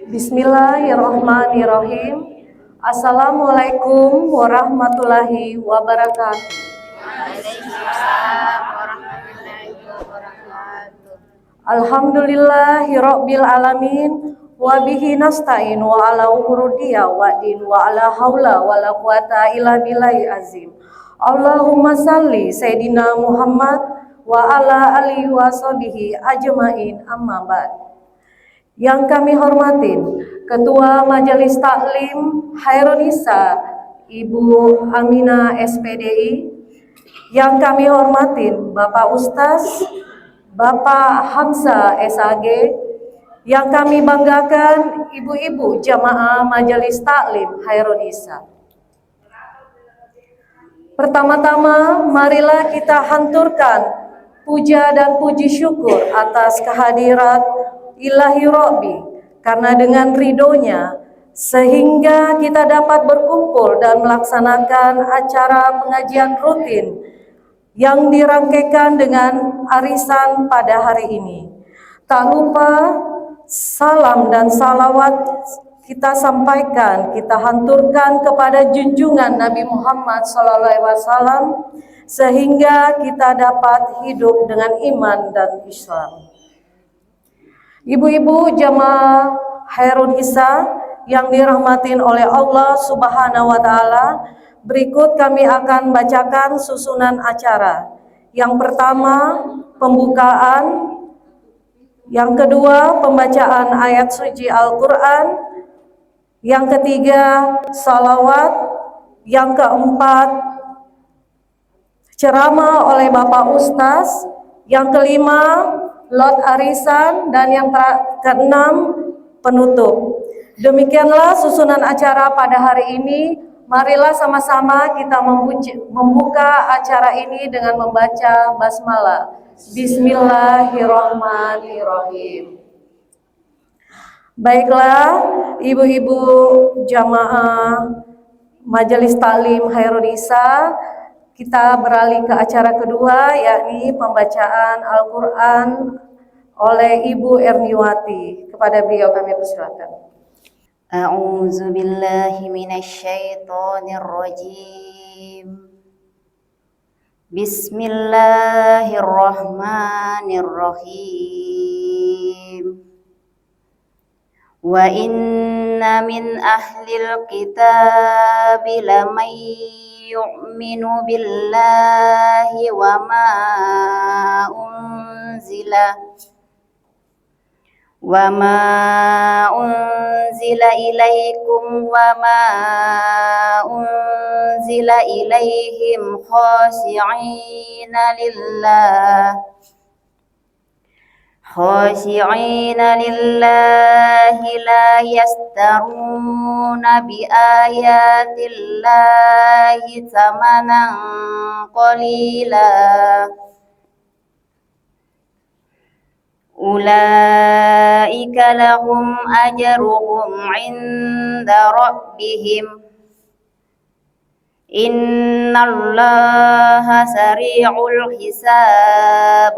Bismillahirrahmanirrahim. Assalamualaikum warahmatullahi wabarakatuh. Waalaikumsalam warahmatullahi wabarakatuh. Alhamdulillahirabbil alamin wa bihi nasta'in wa ala umuridiya wa din wa ala haula wala quwata illa billahi azim. Allahumma salli sayyidina Muhammad wa ala alihi wa sahbihi ajmain, amma ba'd. Yang kami hormatin Ketua Majelis Taklim Khairunisa Ibu Aminah SPDI, yang kami hormatin Bapak Ustaz Bapak Hamzah SAG, yang kami banggakan ibu-ibu jamaah Majelis Taklim Khairunisa. Pertama-tama marilah kita hanturkan puja dan puji syukur atas kehadirat Ilahi Rabbi, karena dengan ridhonya sehingga kita dapat berkumpul dan melaksanakan acara pengajian rutin yang dirangkaikan dengan arisan pada hari ini. Tak lupa salam dan salawat kita sampaikan, kita hanturkan kepada junjungan Nabi Muhammad SAW, sehingga kita dapat hidup dengan iman dan Islam. Ibu-ibu jamaah Khairunisa yang dirahmatin oleh Allah Subhanahu wa taala, berikut kami akan bacakan susunan acara. Yang pertama, pembukaan. Yang kedua, pembacaan ayat suci Al-Qur'an. Yang ketiga, salawat. Yang keempat, ceramah oleh Bapak Ustaz. Yang kelima, lot arisan, dan yang keenam, penutup. Demikianlah susunan acara pada hari ini. Marilah sama-sama kita membuka acara ini dengan membaca basmalah. Bismillahirrahmanirrahim. Baiklah, ibu-ibu jamaah Majelis Taklim Khairunisa, kita beralih ke acara kedua, yakni pembacaan Al-Quran oleh Ibu Erniwati. Kepada beliau kami persilakan. A'udzu billahi minasyaitonir rajim. Bismillahirrahmanirrahim. Wa inna min ahlil kitabi lamay yu'minu billahi wa ma unzila ilaikum wa ma unzila ilaihim khashi'ina lillahi la yastaruna bi ayatillahi thamanan qalila. Ulaika lahum ajruhum 'inda rabbihim. Innallaha sari'ul hisab.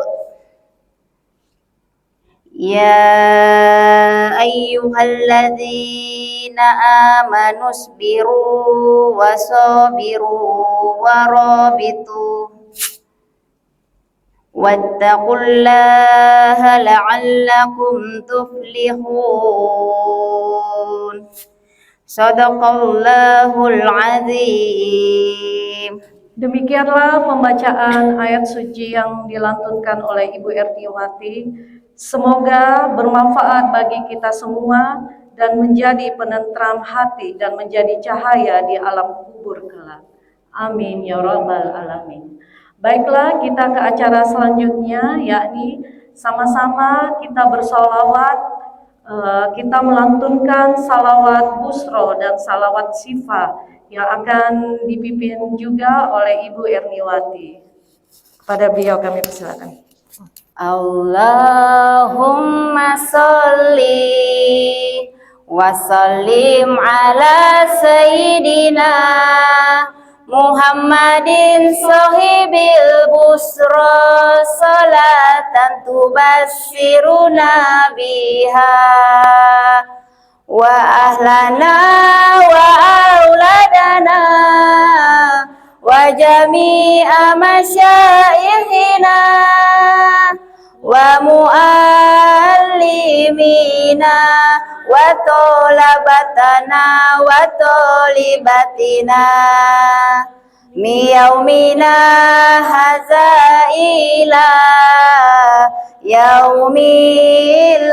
Ya ayyuhalladzina amanu isbiru wasabiru warabitu wattaqullaha la'allakum tuflihun. Shadaqallahul azim. Demikianlah pembacaan ayat suci yang dilantunkan oleh Ibu Erniwati. Semoga bermanfaat bagi kita semua dan menjadi penentram hati dan menjadi cahaya di alam kubur kelak. Amin ya rabbal alamin. Baiklah, kita ke acara selanjutnya, yakni sama-sama kita bersolawat. Kita melantunkan salawat busro dan salawat syifa yang akan dipimpin juga oleh Ibu Erniwati. Kepada beliau kami persilakan. Allahumma sholli wa sallim ala sayyidina Muhammadin sahibil busra salatan tubassiruna biha wa ahlana wa auladana wa jami'a masyayikhina wa muallimina wa tolabatana wa tolibatina miyaumina haza ila yaumil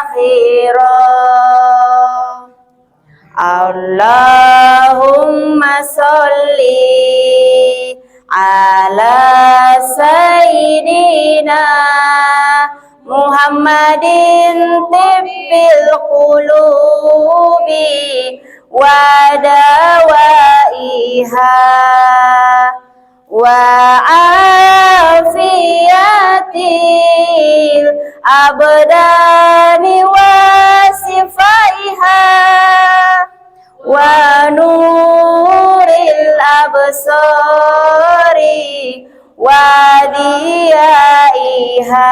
akhirah. Allahumma sholli ala sayyidina Muhammadin tibbil qulubi wa dawaiha wa afiyatil abdani wa sifaiha wa nuril absari wa diyaiha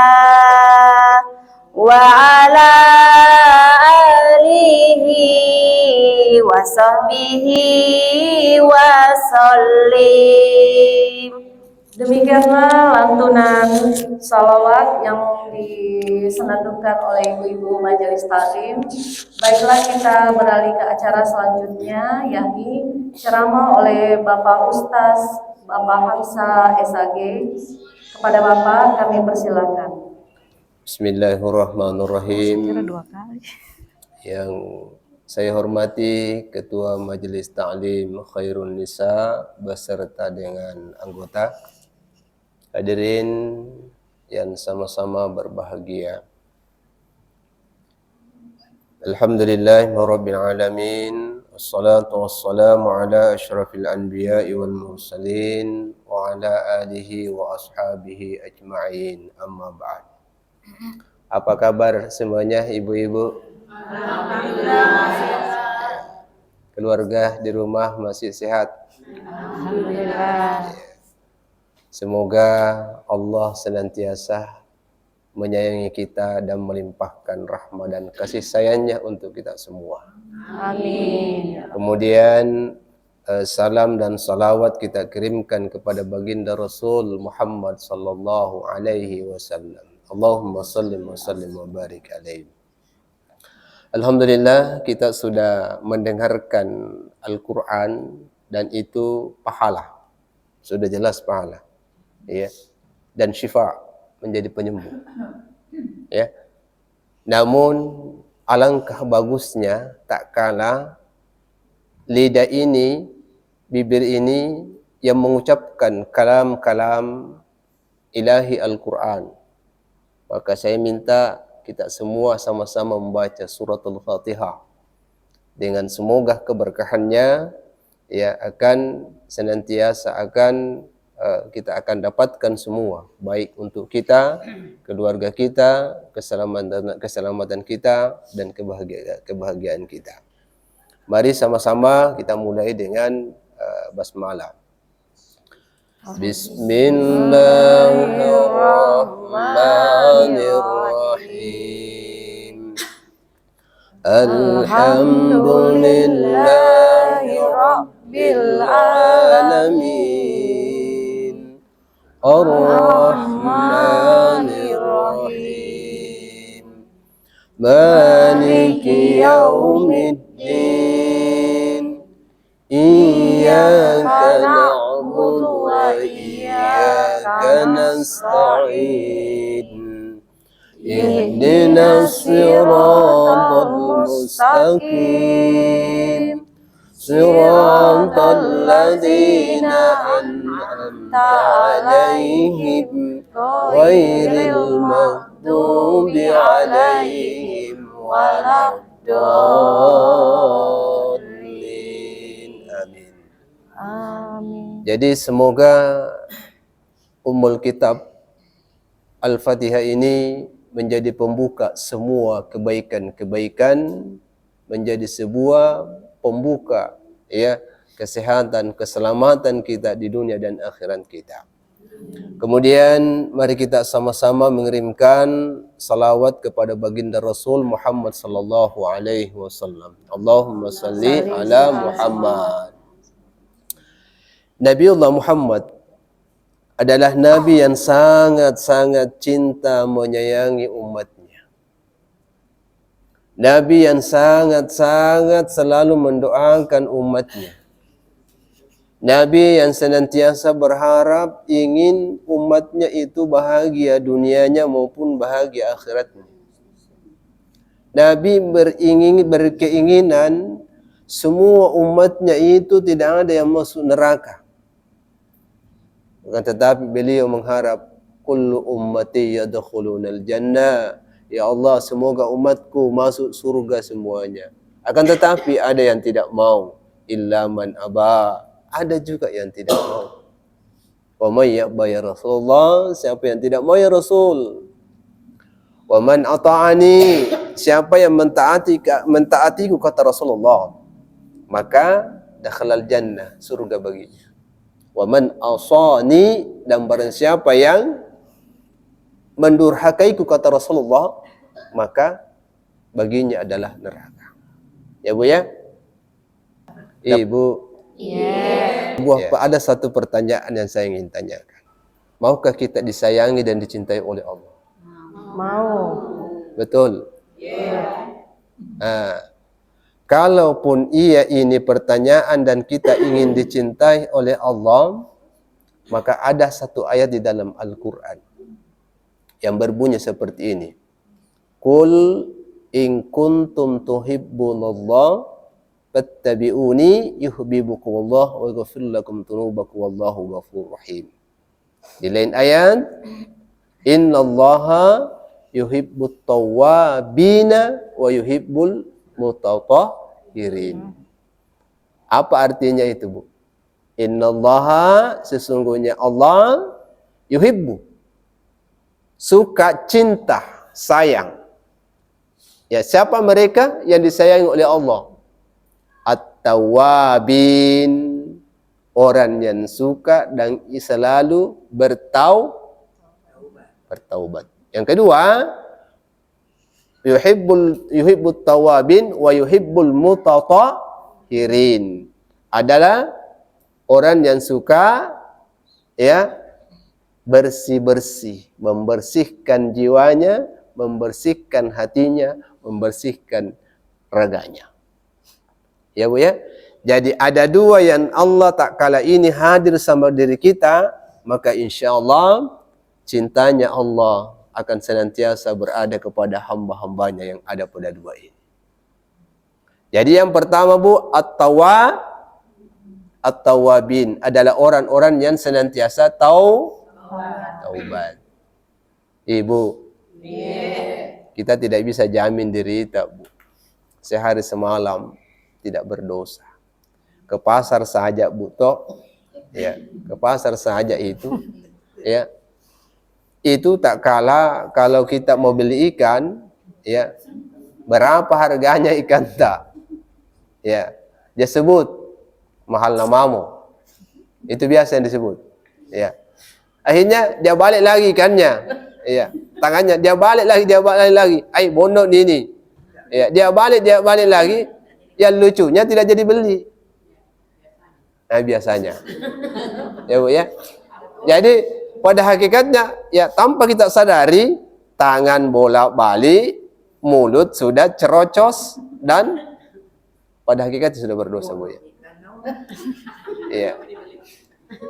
wa ala alihi wa sahbihi wa sallim. Demikianlah lantunan salawat yang disenandungkan oleh ibu-ibu majelis taklim. Baiklah, kita beralih ke acara selanjutnya, yakni ceramah oleh Bapak Ustaz Bapak Hamsa SAG. Kepada Bapak kami persilakan. Bismillahirrahmanirrahim. Yang saya hormati Ketua Majelis Ta'lim Khairun Nisa beserta dengan anggota, hadirin yang sama-sama berbahagia. Alhamdulillahirabbil alamin, wassalatu wassalamu ala asyrafil anbiya'i wal mursalin wa ala alihi wa ashabihi ajma'in, amma ba'd. Apa kabar semuanya ibu-ibu? Alhamdulillah. Keluarga di rumah masih sehat? Alhamdulillah. Semoga Allah senantiasa menyayangi kita dan melimpahkan rahmat dan kasih sayangnya untuk kita semua. Amin. Kemudian salam dan salawat kita kirimkan kepada baginda Rasul Muhammad sallallahu alaihi wasallam. Allahumma salli wa sallim wa barik alaihi. Alhamdulillah, kita sudah mendengarkan Al-Quran dan itu pahala. Sudah jelas pahala. Ya. Dan syifa, menjadi penyembuh. Ya. Namun alangkah bagusnya tak kala lidah ini, bibir ini yang mengucapkan kalam-kalam ilahi Al-Quran. Maka saya minta kita semua sama-sama membaca suratul Fatihah dengan semoga keberkahannya ya akan senantiasa kita akan dapatkan semua, baik untuk kita, keluarga kita, keselamatan kita dan kebahagiaan kita. Mari sama-sama kita mulai dengan basmalah. Bismillahirrahmanirrahim. Alhamdulillahi rabbil alamin. Ar-Rahmanir-Rahim. Maliki yaumiddin. Iyyaka na'budu wa iyyaka nasta'in. Ihdinas siratal mustaqim. Siratal ladzina an'amta 'alaihim ghairil maghdubi 'alaihim waladdallin. Amin. Amin. Jadi semoga Ummul Kitab Al-Fatihah ini menjadi pembuka semua kebaikan-kebaikan, menjadi sebuah pembuka ya kesehatan, keselamatan kita di dunia dan akhirat kita. Kemudian mari kita sama-sama mengirimkan salawat kepada baginda Rasul Muhammad sallallahu alaihi wasallam. Allahumma salli ala Muhammad. Nabiullah Muhammad adalah nabi yang sangat-sangat cinta menyayangi umatnya. Nabi yang sangat-sangat selalu mendoakan umatnya. Nabi yang senantiasa berharap ingin umatnya itu bahagia dunianya maupun bahagia akhiratnya. Nabi berkeinginan semua umatnya itu tidak ada yang masuk neraka. Tetapi beliau mengharap kullu ummati yadkhulunal jannah. Ya Allah, semoga umatku masuk surga semuanya. Akan tetapi ada yang tidak mau, illa man aba. Ada juga yang tidak mau. Wa may ya'ba ya Rasulullah, siapa yang tidak mau ya Rasul. Wa man ata'ani, siapa yang mentaatiku kata Rasulullah, maka dakhalal jannah, surga baginya. Wa man asani, dan barang siapa yang mendurhakaiku kata Rasulullah, maka baginya adalah neraka. Ya Bu ya? Ibu. Ada satu pertanyaan yang saya ingin tanyakan. Maukah kita disayangi dan dicintai oleh Allah? Mau. Betul. Kalaupun ini pertanyaan dan kita ingin dicintai oleh Allah, maka ada satu ayat di dalam Al-Quran yang berbunyi seperti ini. Qul in kuntum tuhibbunallah fattabi'uni yuhibbukumullah wa yaghfir lakum dzunubakum wallahu ghafurur rahim. Di lain ayat, innallaha yuhibbut tawwabina wa yuhibbul mutatahhirin. Apa artinya itu, Bu? Innallaha, sesungguhnya Allah, yuhibbu, suka, cinta, sayang. Ya, siapa mereka yang disayangi oleh Allah? At-tawwabin, orang yang suka dan selalu bertaubat. Yang kedua, yuhibbut tawwabin wa yuhibbul mutatahhirin, adalah orang yang suka bersih-bersih, membersihkan jiwanya, membersihkan hatinya, membersihkan raganya. Ya Bu ya. Jadi ada dua yang Allah tak kala ini hadir sama diri kita, maka insya Allah cintanya Allah akan senantiasa berada kepada hamba-hambanya yang ada pada dua ini. Jadi yang pertama Bu, at-tawwabin adalah orang-orang yang senantiasa taubat. Ibu, kita tidak bisa jamin diri kita, Bu, sehari semalam tidak berdosa. Ke pasar saja, Bu, ke pasar saja itu, itu tak kalah kalau kita mau beli ikan, berapa harganya ikan tak, dia sebut mahal namamu, itu biasa yang disebut, akhirnya dia balik lagi ikannya, tangannya dia balik lagi, bondok ini, dia balik lagi. Yang lucunya tidak jadi beli. Nah, biasanya. Ya Bu ya. Jadi pada hakikatnya tanpa kita sadari, tangan bolak-balik, mulut sudah cerocos, dan pada hakikatnya sudah berdosa, Bu ya.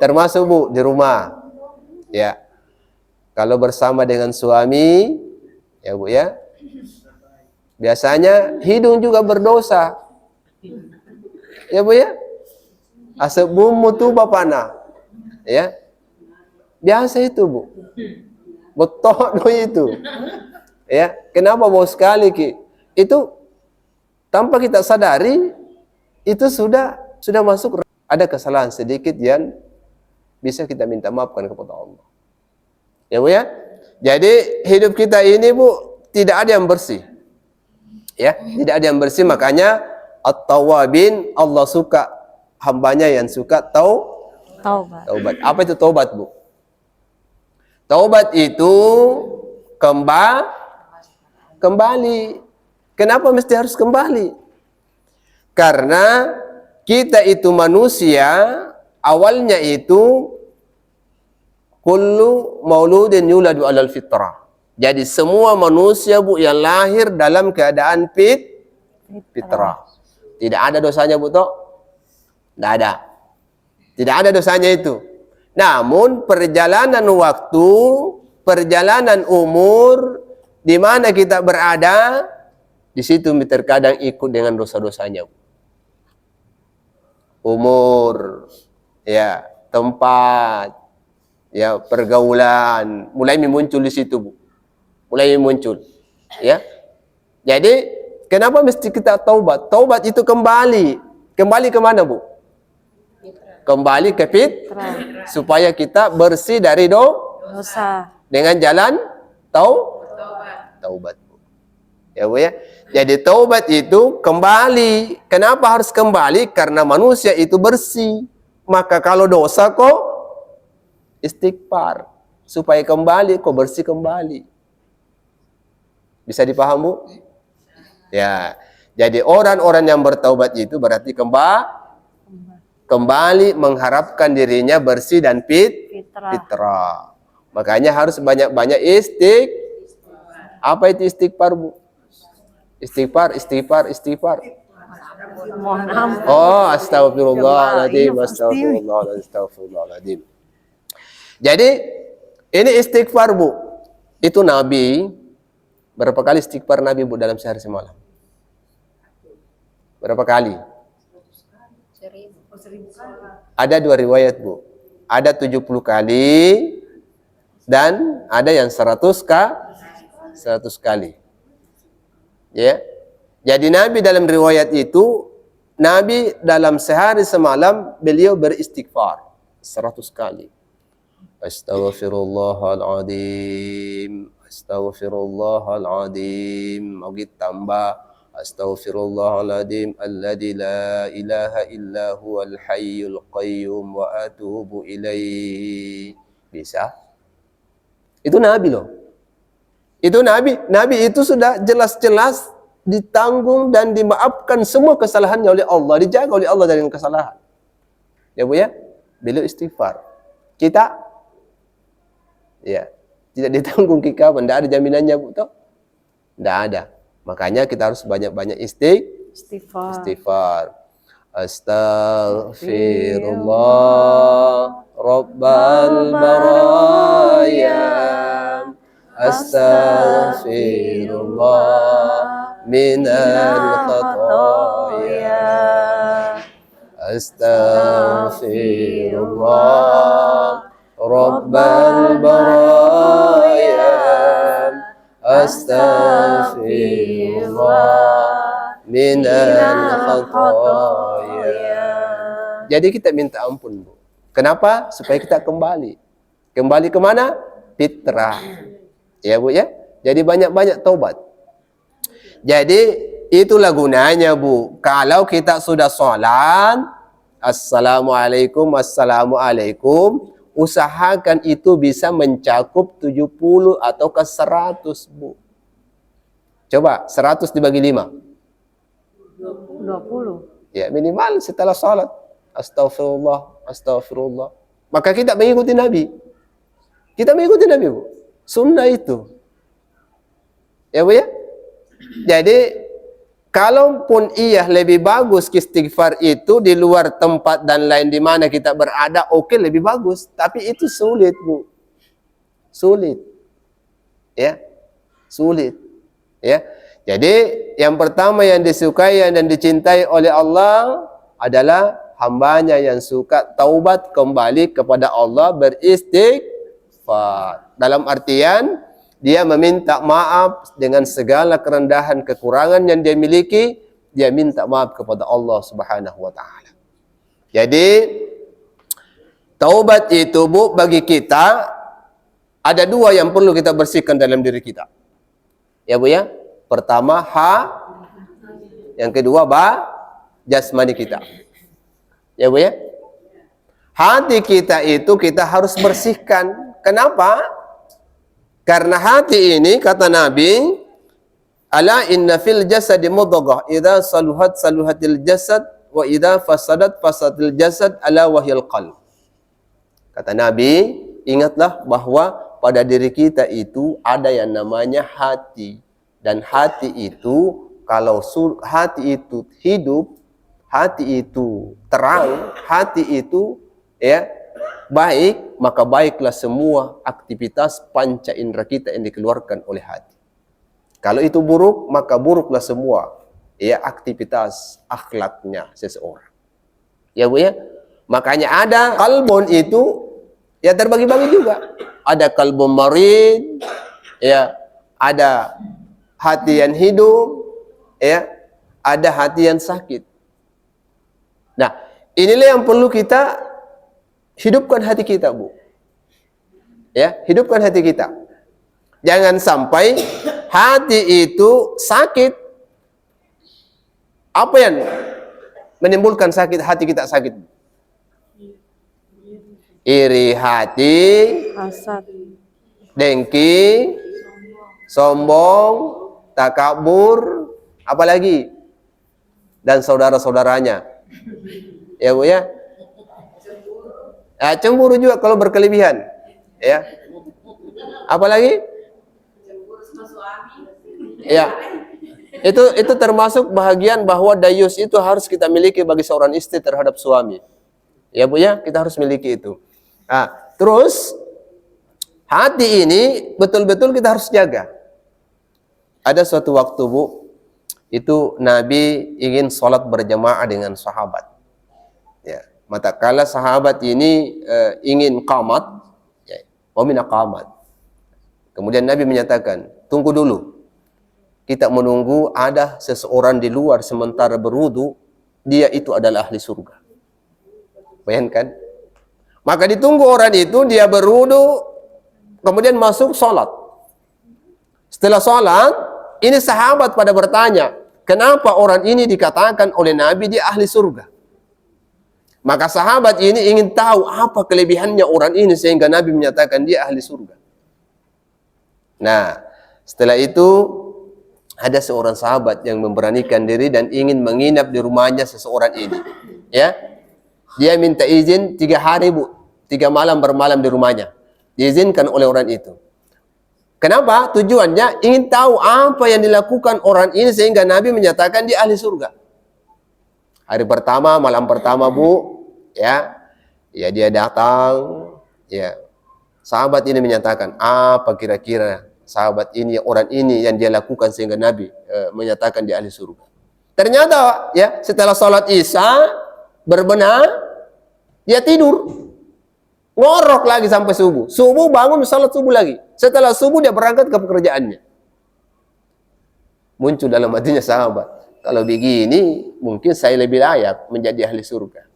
Termasuk Bu di rumah. Kalau bersama dengan suami, ya Bu ya. Biasanya hidung juga berdosa. Ya Bu ya. Asap bumbu tu bapana. Biasa itu, Bu. Betul itu. Kenapa bau sekali Ki? Itu tanpa kita sadari, itu sudah masuk. Ada kesalahan sedikit yang bisa kita minta maafkan kepada Allah. Ya Bu ya. Jadi hidup kita ini, Bu, tidak ada yang bersih. Tidak ada yang bersih, makanya at-tawwabin, Allah suka hambanya yang suka taubat. Apa itu taubat, Bu? Taubat itu kembali. Kenapa mesti harus kembali? Karena kita itu manusia, awalnya itu kullu mauludin yuladu alal fitrah. Jadi semua manusia Bu yang lahir dalam keadaan fitrah. Tidak ada dosanya Bu toh? Tidak ada. Tidak ada dosanya itu. Namun perjalanan waktu, perjalanan umur, di mana kita berada, di situ terkadang ikut dengan dosa-dosanya. Umur, ya, tempat, ya, pergaulan, mulai muncul di situ, Bu. Mulai muncul, ya. Jadi, kenapa mesti kita taubat? Taubat itu kembali. Kembali ke mana, Bu? Kembali ke fitrah, supaya kita bersih dari dosa dengan jalan taubat. Ya Bu ya. Jadi taubat itu kembali. Kenapa harus kembali? Karena manusia itu bersih. Maka kalau dosa kok istighfar supaya kembali, kok bersih kembali. Bisa dipaham Bu? Ya. Jadi orang-orang yang bertaubat itu berarti kembali mengharapkan dirinya bersih dan fitrah. Makanya harus banyak-banyak Apa itu istighfar, Bu? Istighfar. mohon ampun. Oh, astagfirullahaladzim. Jadi, ini istighfar, Bu. Itu Nabi. Berapa kali istighfar Nabi, Bu, dalam sehari semalam? Berapa kali? Ada 2 riwayat, Bu. Ada 70 kali dan ada yang 100 kali. Ya. Jadi Nabi dalam riwayat itu, Nabi dalam sehari semalam beliau beristighfar 100 kali. Astaghfirullahaladzim. Mau tambah Astaghfirullahaladzim alladzi la ilaha illa huwal hayyul qayyum wa atubu ilaihi. Bisa? Itu Nabi loh. Itu Nabi itu sudah jelas-jelas ditanggung dan dimaafkan semua kesalahannya oleh Allah, dijaga oleh Allah dari kesalahan. Ya Bu ya? Beliau istighfar. Kita ya, tidak ditanggung kita, tidak ada jaminannya Bu toh? Tidak ada. Makanya kita harus banyak-banyak istighfar. Astaghfirullah Rabbal baraya. Astaghfirullah minal khataya. Astaghfirullah Rabbal baraya. Astaghfirullah minal khataya. Jadi kita minta ampun, Bu. Kenapa? Supaya kita kembali. Kembali ke mana? Fitrah. Ya Bu ya. Jadi banyak-banyak taubat. Jadi itulah gunanya, Bu. Kalau kita sudah sholat, assalamualaikum, usahakan itu bisa mencakup 70 atau ke 100, Bu. Coba 100 dibagi 5. 20. Ya, minimal setelah salat. Astagfirullah. Maka kita mengikuti Nabi. Kita mengikuti Nabi, Bu. Sunnah itu. Ya, Bu ya? Jadi kalaupun iya lebih bagus istighfar itu di luar tempat dan lain di mana kita berada, oke, lebih bagus. Tapi itu sulit, Bu. Sulit. Ya. Sulit. Ya. Jadi yang pertama yang disukai dan dicintai oleh Allah adalah hambanya yang suka taubat kembali kepada Allah, beristighfar. Dalam artian dia meminta maaf dengan segala kerendahan kekurangan yang dia miliki, dia minta maaf kepada Allah Subhanahu wa taala. Jadi taubat itu, Bu, bagi kita ada 2 yang perlu kita bersihkan dalam diri kita. Ya, Bu ya. Pertama yang kedua jasmani kita. Ya, Bu ya. Hati kita itu kita harus bersihkan. Kenapa? Karena hati ini, kata Nabi, ala inna fil jasadi mudghah, idza saluhat saluhatil jasad, wa idza fasadat fasadil jasad, ala wahyal qalb. Kata Nabi, ingatlah bahwa pada diri kita itu ada yang namanya hati. Dan hati itu, kalau hati itu hidup, hati itu terang, hati itu ya baik, maka baiklah semua aktivitas panca indera kita yang dikeluarkan oleh hati. Kalau itu buruk, maka buruklah semua ya aktivitas akhlaknya seseorang. Ya Bu ya. Makanya ada kalbun itu ya terbagi-bagi juga. Ada kalbun marid, ya, ada hati yang hidup, ya, ada hati yang sakit. Nah, inilah yang perlu kita hidupkan hati kita, Bu. Ya, hidupkan hati kita. Jangan sampai hati itu sakit. Apa yang menimbulkan sakit hati kita sakit? Iri hati, Hasad. dengki, sombong, takabur, apalagi? Dan saudara-saudaranya. Ya Bu ya. Cemburu juga kalau berkelebihan. Ya. Apalagi? Ya. Itu termasuk bahagian bahwa dayus itu harus kita miliki bagi seorang istri terhadap suami. Ya Bu ya, kita harus miliki itu. Nah, terus hati ini betul-betul kita harus jaga. Ada suatu waktu Bu, itu Nabi ingin sholat berjamaah dengan sahabat. Ya, manakala sahabat ini ingin qamat, ya, wamina qamat. Kemudian Nabi menyatakan, tunggu dulu. Kita menunggu ada seseorang di luar sementara berwudu, dia itu adalah ahli surga. Bayangkan. Maka ditunggu orang itu, dia berwudu, kemudian masuk sholat. Setelah sholat, ini sahabat pada bertanya, kenapa orang ini dikatakan oleh Nabi dia ahli surga? Maka sahabat ini ingin tahu apa kelebihannya orang ini sehingga Nabi menyatakan dia ahli surga. Nah, setelah itu ada seorang sahabat yang memberanikan diri dan ingin menginap di rumahnya seseorang ini. Ya, dia minta izin 3 hari Bu, 3 malam bermalam di rumahnya. Diizinkan oleh orang itu. Kenapa? Tujuannya ingin tahu apa yang dilakukan orang ini sehingga Nabi menyatakan dia ahli surga. Hari pertama, malam pertama Bu, ya dia datang, ya. Sahabat ini menyatakan, apa kira-kira sahabat ini, orang ini yang dia lakukan sehingga Nabi menyatakan dia ahli surga. Ternyata ya setelah sholat Isya berbenah, dia tidur. Ngorok lagi sampai subuh. Subuh bangun sholat subuh lagi. Setelah subuh dia berangkat ke pekerjaannya. Muncul dalam hatinya sahabat, kalau begini mungkin saya lebih layak menjadi ahli surga.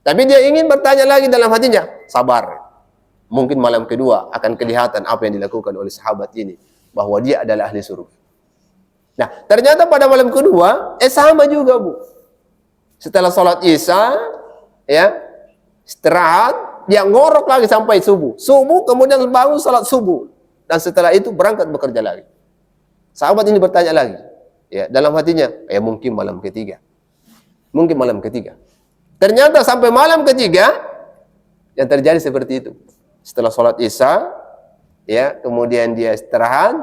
Tapi dia ingin bertanya lagi dalam hatinya, sabar. Mungkin malam kedua akan kelihatan apa yang dilakukan oleh sahabat ini, bahwa dia adalah ahli surga. Nah, ternyata pada malam kedua, sama juga Bu. Setelah sholat Isya, ya, istirahat, dia ngorok lagi sampai subuh. Subuh kemudian bangun sholat subuh. Dan setelah itu berangkat bekerja lagi. Sahabat ini bertanya lagi, ya, dalam hatinya, ya mungkin malam ketiga. Mungkin malam ketiga. Ternyata sampai malam ketiga, yang terjadi seperti itu. Setelah sholat Isya, ya, kemudian dia istirahat,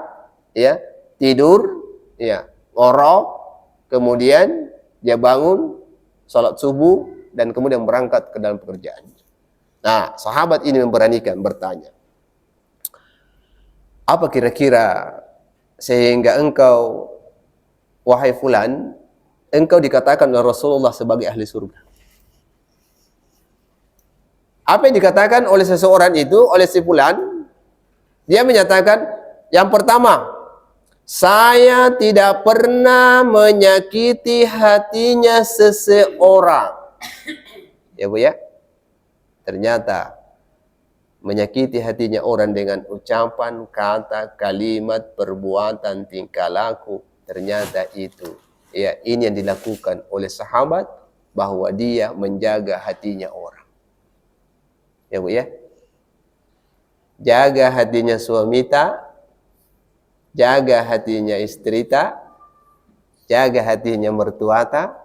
ya, tidur, ya, ngorok, kemudian dia bangun, sholat subuh, dan kemudian berangkat ke dalam pekerjaan. Nah, sahabat ini memberanikan bertanya, apa kira-kira sehingga engkau, wahai fulan, engkau dikatakan oleh Rasulullah sebagai ahli surga? Apa yang dikatakan oleh seseorang itu, oleh si fulan? Dia menyatakan, yang pertama, saya tidak pernah menyakiti hatinya seseorang. Ya Bu ya. Ternyata menyakiti hatinya orang dengan ucapan, kata, kalimat, perbuatan, tingkah laku, ternyata itu, ya, ini yang dilakukan oleh sahabat, bahwa dia menjaga hatinya orang. Ya Bu ya. Jaga hatinya suami jaga hatinya istri ta, jaga hatinya mertua ta,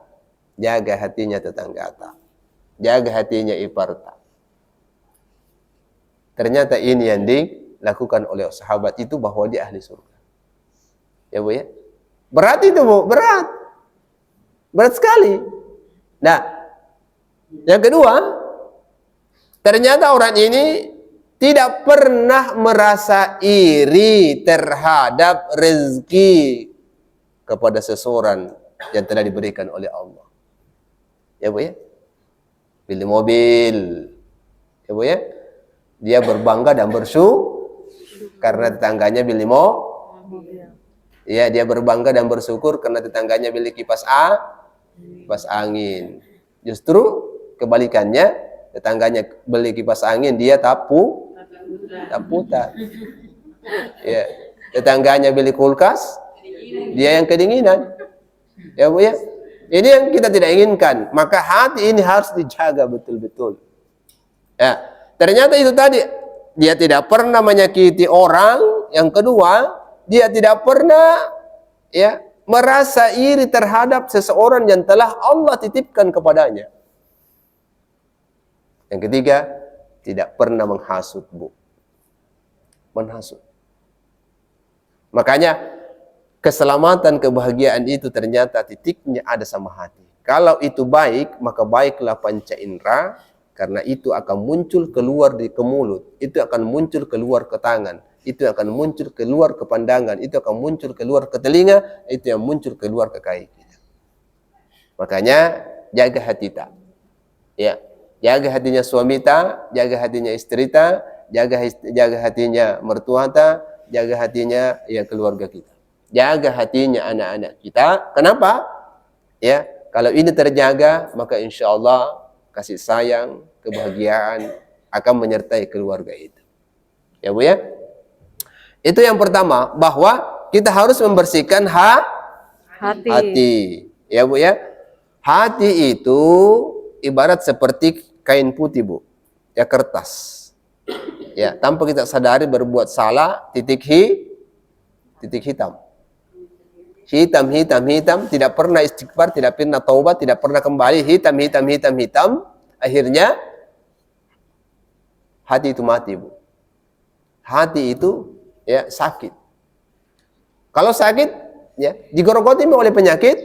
jaga hatinya tetangga ta, jaga hatinya ipar ta. Ternyata ini yang dilakukan oleh sahabat itu bahwa dia ahli surga. Ya Bu ya? Berat itu Bu, berat. Berat sekali. Nah, yang kedua, ternyata orang ini tidak pernah merasa iri terhadap rezeki kepada seseorang yang telah diberikan oleh Allah. Ya Bu ya? Beli mobil. Ya Bu ya? Dia berbangga dan bersyukur karena tetangganya beli mobil. Ya, dia berbangga dan bersyukur karena tetangganya beli kipas angin. Justru kebalikannya, tetangganya beli kipas angin, dia taputan. Ya, tetangganya beli kulkas, dia yang kedinginan. Ya Bu ya? Ini yang kita tidak inginkan. Maka hati ini harus dijaga betul-betul. Ya. Ternyata itu tadi, dia tidak pernah menyakiti orang. Yang kedua, dia tidak pernah ya merasa iri terhadap seseorang yang telah Allah titipkan kepadanya. Yang ketiga, tidak pernah menghasut, Bu. Menghasut. Makanya keselamatan, kebahagiaan itu ternyata titiknya ada sama hati. Kalau itu baik, maka baiklah panca indera. Karena itu akan muncul keluar ke mulut, itu akan muncul keluar ke tangan, itu akan muncul keluar ke pandangan, itu akan muncul keluar ke telinga, itu yang muncul keluar ke kaki kita. Makanya jaga hati ta. Ya, jaga hatinya suami ta, jaga hatinya istri ta, jaga hatinya mertua ta, jaga hatinya ya keluarga kita. Jaga hatinya anak-anak kita. Kenapa? Ya, kalau ini terjaga, maka insya Allah kasih sayang, kebahagiaan akan menyertai keluarga itu. Ya Bu ya? Itu yang pertama, bahwa kita harus membersihkan hati. Ya Bu ya? Hati itu ibarat seperti kain putih Bu. Ya, kertas. Ya, tanpa kita sadari berbuat salah, titik hitam. Hitam, tidak pernah istighfar, tidak pernah taubat, tidak pernah kembali, hitam. Akhirnya hati itu mati, Bu. Hati itu ya sakit. Kalau sakit, ya digorogoti oleh penyakit,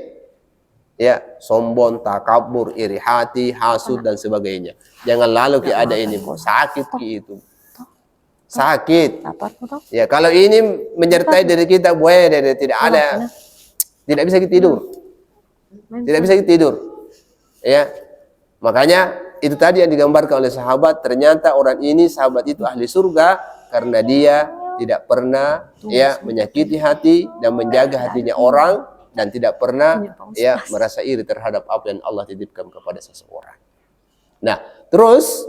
ya sombong, takabur, iri hati, hasud dan sebagainya. Jangan lalu ada ini, Bu. Sakit itu. Sakit. Ya, kalau ini menyertai diri kita, tidak ada. Tidak bisa kita tidur. Tidak bisa kita tidur. Ya. Makanya itu tadi yang digambarkan oleh sahabat, ternyata orang ini, sahabat itu ahli surga karena dia tidak pernah ya menyakiti hati dan menjaga hatinya orang dan tidak pernah ya merasa iri terhadap apa yang Allah titipkan kepada seseorang. Nah, terus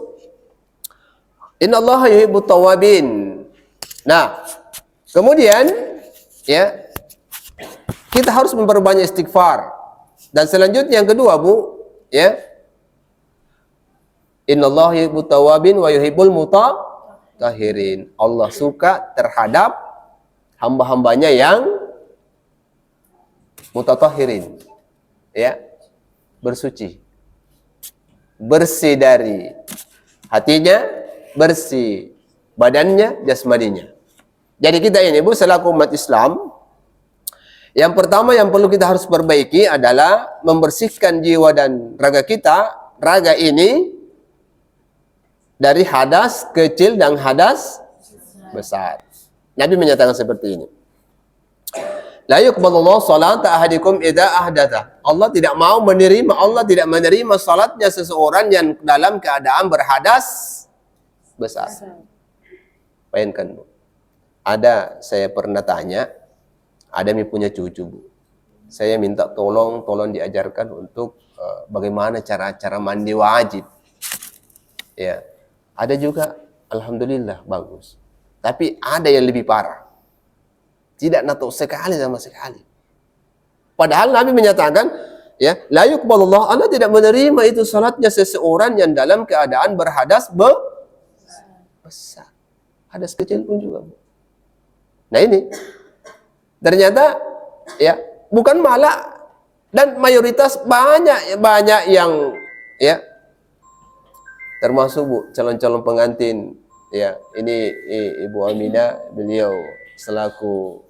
innallaha yuhibbut tawwabin. Nah, kemudian ya kita harus memperbanyak istighfar. Dan selanjutnya yang kedua, Bu, ya. Innallaha yuhibbut tawwabin wa yuhibbul mutatahhirin. Allah suka terhadap hamba-hambanya yang mutatahhirin. Ya. Bersuci. Bersih dari hatinya, bersih badannya, jasmaninya. Jadi kita ini, Bu, selaku umat Islam, yang pertama yang perlu kita harus perbaiki adalah membersihkan jiwa dan raga kita. Raga ini dari hadas kecil dan hadas besar. Nabi menyatakan seperti ini. La yuqbalullahu salata ahadikum idza ahdatha. Allah tidak menerima salatnya seseorang yang dalam keadaan berhadas besar. Bayangkan, Bu. Saya pernah tanya, ada punya cucu, Bu. Saya minta tolong diajarkan untuk bagaimana cara mandi wajib. Ya, ada juga, alhamdulillah bagus. Tapi ada yang lebih parah, tidak nato sekali sama sekali. Padahal Nabi menyatakan, ya, la yuqbalullah, Allah tidak menerima itu salatnya seseorang yang dalam keadaan berhadas besar. Hadas kecil pun juga, Bu. Nah ini, Ternyata ya bukan malah, dan mayoritas banyak yang ya termasuk Bu calon-calon pengantin ya. Ini Ibu Aminah, beliau selaku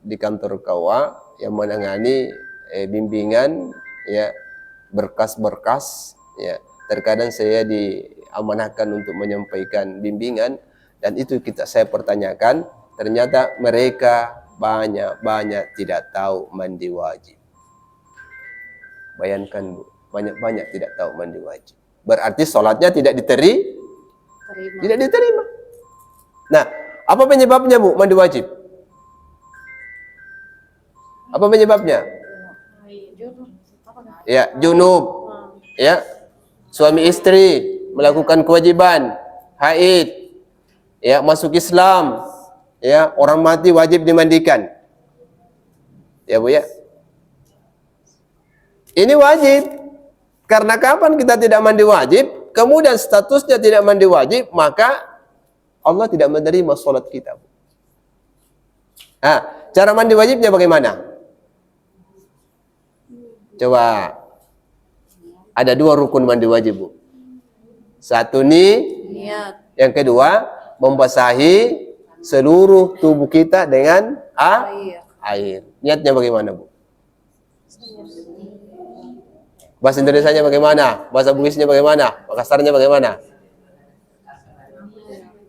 di kantor KUA yang menangani bimbingan ya, berkas-berkas ya. Terkadang saya diamanahkan untuk menyampaikan bimbingan, dan itu saya pertanyakan, ternyata mereka banyak tidak tahu mandi wajib. Bayangkan Bu, banyak tidak tahu mandi wajib. Berarti sholatnya tidak diterima. Nah, apa penyebabnya Bu mandi wajib? Apa penyebabnya? Ya, junub. Ya, suami istri melakukan kewajiban, haid, ya, masuk Islam, ya, orang mati wajib dimandikan. Ya Bu ya. Ini wajib. Karena kapan kita tidak mandi wajib, kemudian statusnya tidak mandi wajib, maka Allah tidak menerima sholat kita. Nah, cara mandi wajibnya bagaimana? Coba. Ada 2 rukun mandi wajib Bu. Satu niat. Yang kedua, membasahi seluruh tubuh kita dengan air. Niatnya bagaimana Bu? Bahasa Indonesianya bagaimana? Bahasa Bugisnya bagaimana? Makassarnya bagaimana?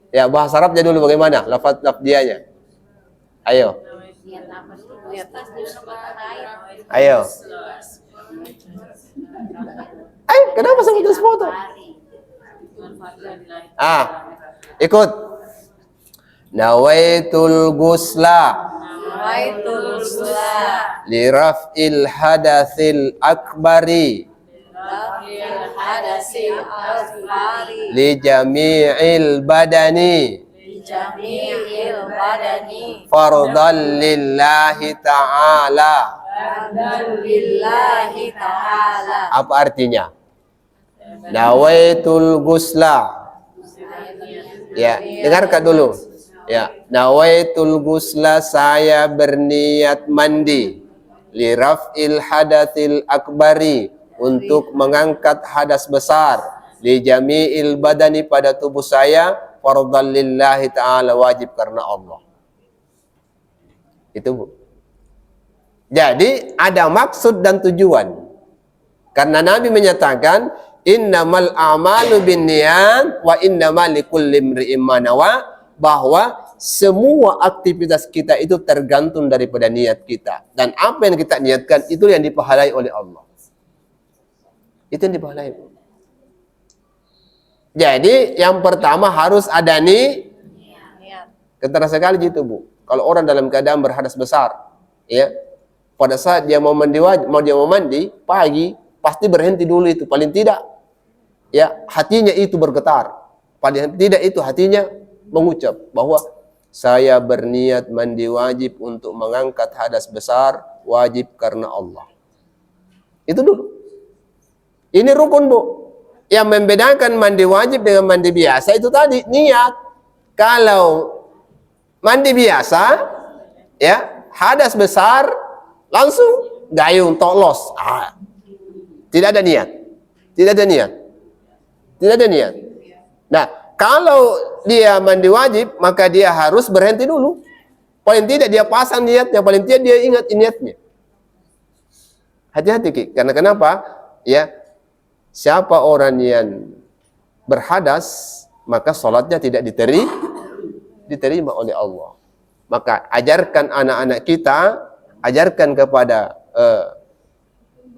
Ya, bahasa Arabnya dulu bagaimana? Lafadznya. Ayo. Ayo. Kenapa sampai foto? Ikut. Nawaitul gusla liraf'il hadatsil akbari li jami'il badani fardan lillahi ta'ala. Apa artinya? Nawaitul gusla. Ya, dengarkan dulu. Ya, nawaitul gusla, saya berniat mandi, liraf'il hadatsil akbari, untuk mengangkat hadas besar, li jami'il badani, pada tubuh saya, fardhan lillahi ta'ala, wajib karena Allah. Itu Bu. Jadi ada maksud dan tujuan. Karena Nabi menyatakan innamal a'malu binniyat wa innamal likulli imri'in ma nawa, bahwa semua aktivitas kita itu tergantung daripada niat kita, dan apa yang kita niatkan itu yang dipahalai oleh Allah. Itu yang dipahalai. Jadi yang pertama harus ada niat. Ketara sekali gitu Bu. Kalau orang dalam keadaan berhadas besar, ya, pada saat dia mau mandi pagi, pasti berhenti dulu itu, paling tidak ya hatinya itu bergetar, paling tidak itu hatinya mengucap bahwa saya berniat mandi wajib untuk mengangkat hadas besar, wajib karena Allah. Itu dulu. Ini rukun Bu. Yang membedakan mandi wajib dengan mandi biasa itu tadi niat. Kalau mandi biasa, ya, hadas besar langsung gayung toklos. Tidak ada niat. Nah, kalau dia mandi wajib, maka dia harus berhenti dulu. Paling tidak dia pasang niatnya, paling tidak dia ingat niatnya. Hati-hati Ki. Karena kenapa? Ya, siapa orang yang berhadas, maka sholatnya tidak diterima oleh Allah. Maka ajarkan anak-anak kita, ajarkan kepada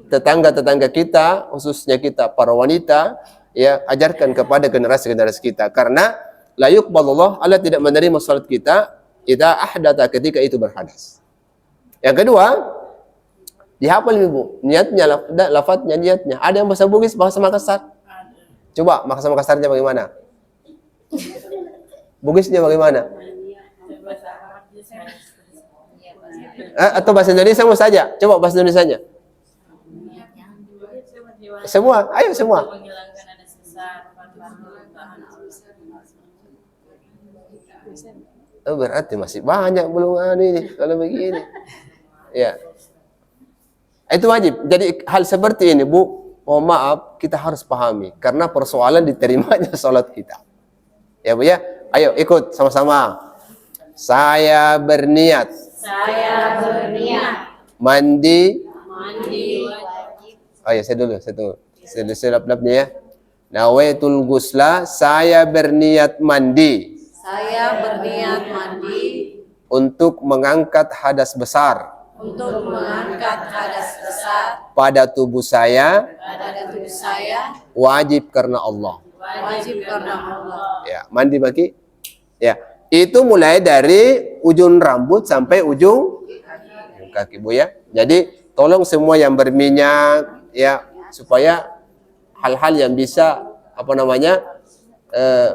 tetangga-tetangga kita, khususnya kita para wanita, ya, ajarkan kepada generasi-generasi kita, karena la yuqbalullah, Allah tidak menerima salat kita idza ahdatha, ketika itu berhadas. Yang kedua, dihafal Ibu niatnya, lafadznya, niatnya. Ada yang bahasa Bugis, bahasa Makassar? Coba bahasa Makassarnya bagaimana? Bugisnya bagaimana? Atau bahasa Indonesia mau saja? Coba bahasa Indonesianya. Semua, ayo semua. Berarti masih banyak belum ini kalau begini. Ya. Itu wajib. Jadi hal seperti ini, Bu, mohon maaf, kita harus pahami karena persoalan diterimanya salat kita. Ya, Bu ya. Ayo ikut sama-sama. Saya berniat. Saya berniat Mandi. mandi wajib. Oh ya, saya tunggu. Saya lap-lapnya ya. Nawaitul ghusla, saya berniat mandi Saya berniat mandi untuk mengangkat hadas besar untuk mengangkat hadas besar pada tubuh saya, pada tubuh saya, wajib karena Allah. wajib karena Allah. Ya, mandi bagi. Ya, itu mulai dari ujung rambut sampai ujung kaki, Bu ya. Jadi tolong semua yang berminyak ya, supaya hal-hal yang bisa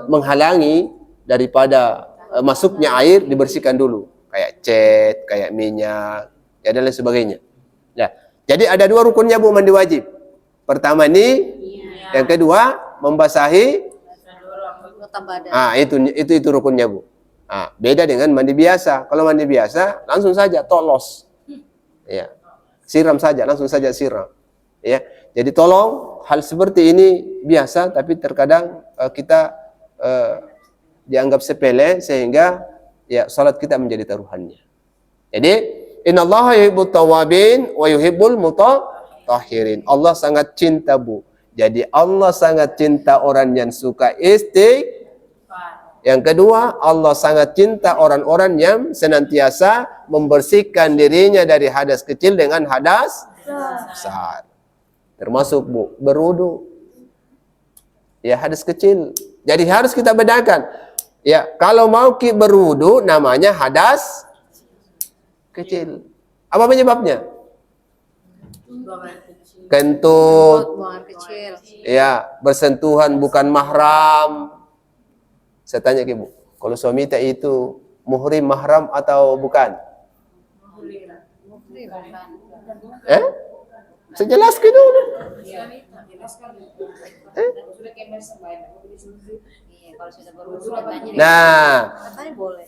menghalangi daripada masuknya air dibersihkan dulu, kayak cat, kayak minyak, ya dan lain sebagainya. Ya, jadi ada 2 rukunnya, Bu, mandi wajib. Pertama ini, yang kedua membasahi. Kota badan. Itu rukunnya, Bu. Beda dengan mandi biasa. Kalau mandi biasa langsung saja tolos. Ya. Siram saja, langsung saja siram. Ya. Jadi tolong hal seperti ini biasa, tapi terkadang kita dianggap sepele sehingga ya salat kita menjadi taruhannya. Jadi innallaha yuhibbut tawwabin wa yuhibbul mutatahhirin. Allah sangat cinta, Bu. Jadi Allah sangat cinta orang yang suka istighfar. Yang kedua, Allah sangat cinta orang-orang yang senantiasa membersihkan dirinya dari hadas kecil dengan hadas besar. Termasuk, Bu, berwudu. Ya, hadas kecil. Jadi harus kita bedakan. Ya, kalau mau berwudu namanya hadas kecil. Apa penyebabnya? Kentut. Buangan kecil. Ya, bersentuhan bukan mahram. Saya tanya ke Ibu, kalau suami tak itu muhrim mahram atau bukan? Saya jelaskan dulu. Nah, Katanya boleh.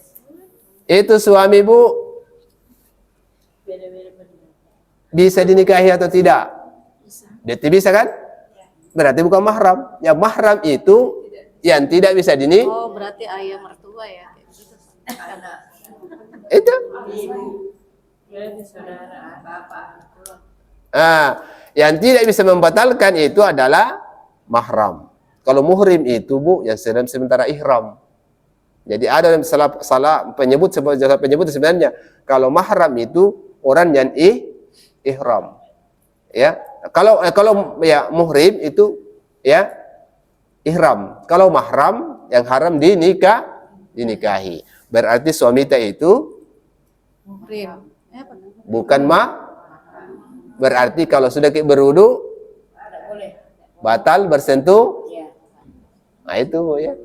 itu suami, Bu, bisa dinikahi atau tidak? Dia bisa kan? Berarti bukan mahram. Yang mahram itu yang tidak bisa Oh, berarti ayah mertua ya. itu. Yang tidak bisa membatalkan itu adalah mahram. Kalau muhrim itu, Bu, yang sedang sementara ihram. Jadi ada salah penyebut sebenarnya. Kalau mahram itu orang yang ihram. Ya. Kalau ya muhrim itu ya ihram. Kalau mahram yang haram dinikahi. Berarti suami kita itu Muhrim. bukan berarti kalau sudah berwudu batal bersentuh. Nah itu, Bu, ya.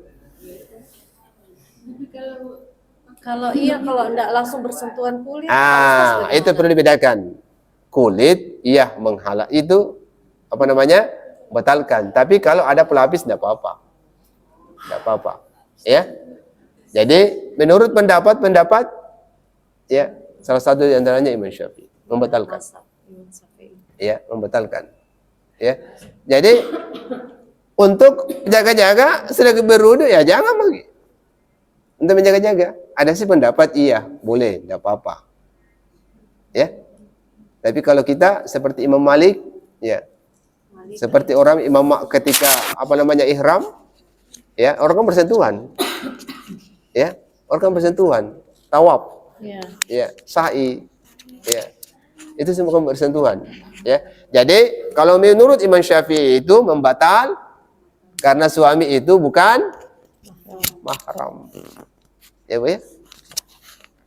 Kalau enggak langsung bersentuhan kulit. Itu perlu dibedakan. Kulit menghalang itu batalkan. Tapi kalau ada pelapis tidak apa-apa. Ya. Jadi menurut pendapat ya, salah satu di antaranya Imam Syafi'i membatalkan. Ya, membatalkan. Ya. Jadi untuk jaga-jaga sedang berwudu ya jangan lagi. Untuk menjaga-jaga, ada sih pendapat boleh, tidak apa-apa. Ya. Tapi kalau kita seperti Imam Malik, ya. Seperti orang Imam ketika ihram, ya, orang kan bersentuhan. Ya, orang kan bersentuhan, tawaf. Ya, sa'i. Ya. Itu semua bersentuhan, ya. Jadi, kalau menurut Imam Syafi'i itu membatal karena suami itu bukan mahram. Ya, Bu, ya.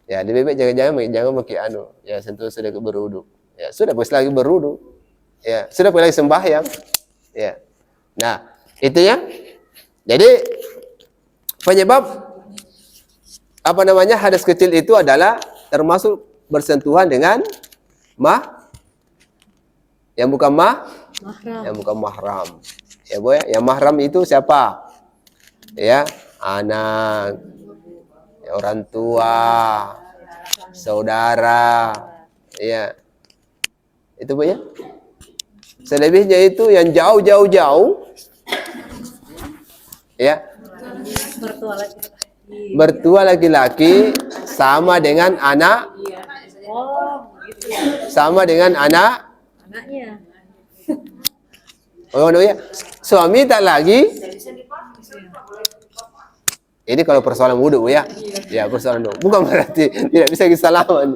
Ya, lebih baik jangan pakai ya, sentuh sudah berwudu. Ya, sudah boleh lagi berwudu. Ya, sudah boleh lagi sembahyang. Ya. Nah, itu ya. Jadi penyebab hadas kecil itu adalah termasuk bersentuhan dengan yang bukan mahram. Ya, Bu, ya. Yang mahram itu siapa? Ya, anak. orang tua, saudara, ya. Itu Bu ya. Selebihnya itu yang jauh, ya. Mertua laki-laki sama dengan anak, sama dengan anaknya. Oh no ya. Suami tak lagi. Ini kalau persoalan wudhu ya. Ya persoalan wudhu. Bukan berarti tidak bisa salaman.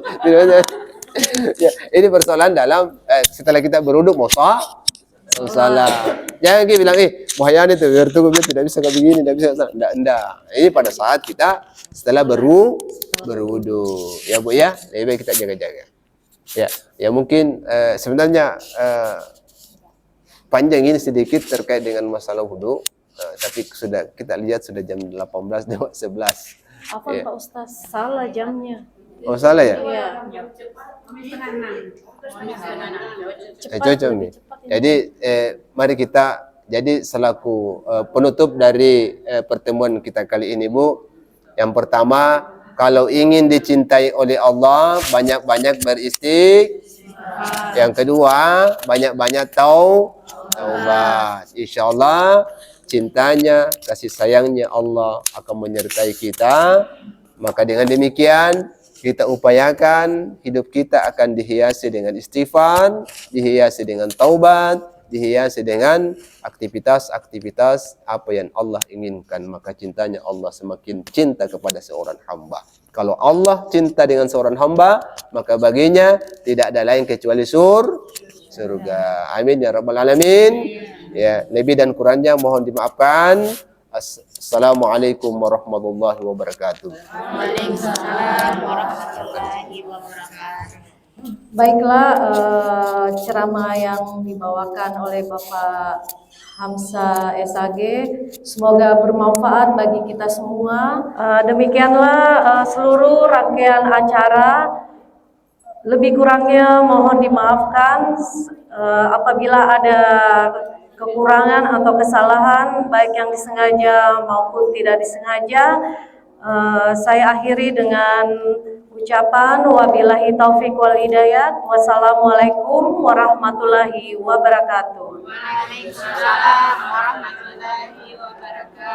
Ya, ini persoalan dalam setelah kita berwudhu mau salah. Jangan kita bilang bahaya itu bertubuh tidak bisa kayak begini, tidak bisa. Enggak. Ini pada saat kita setelah berwudhu. Ya Bu ya, lebih baik kita jaga-jaga. Ya mungkin sebenarnya panjang ini sedikit terkait dengan masalah wudhu. Tapi sudah kita lihat sudah jam 18:11. Apa Pak Ustaz? Salah jamnya. Oh salah ya? Iya. Cocok nih. Jadi mari kita jadi selaku penutup dari pertemuan kita kali ini Bu. Yang pertama, kalau ingin dicintai oleh Allah, banyak-banyak beristighfar. Yang kedua, banyak-banyak taubat. Insyaallah cintanya, kasih sayangnya Allah akan menyertai kita. Maka dengan demikian kita upayakan hidup kita akan dihiasi dengan istighfar, dihiasi dengan taubat, dihiasi dengan aktivitas-aktivitas apa yang Allah inginkan. Maka cintanya Allah semakin cinta kepada seorang hamba. Kalau Allah cinta dengan seorang hamba, maka baginya tidak ada lain kecuali surga. Amin ya rabbal alamin. Ya, lebih dan kurangnya mohon dimaafkan. Assalamualaikum warahmatullahi wabarakatuh. Waalaikumsalam warahmatullahi wabarakatuh. Baiklah, ceramah yang dibawakan oleh Bapak Hamzah SAG semoga bermanfaat bagi kita semua. Demikianlah seluruh rangkaian acara. Lebih kurangnya mohon dimaafkan apabila ada kekurangan atau kesalahan baik yang disengaja maupun tidak disengaja. Saya akhiri dengan ucapan wabillahi taufik wal hidayat. Wassalamualaikum warahmatullahi wabarakatuh. Waalaikumsalam warahmatullahi wabarakatuh.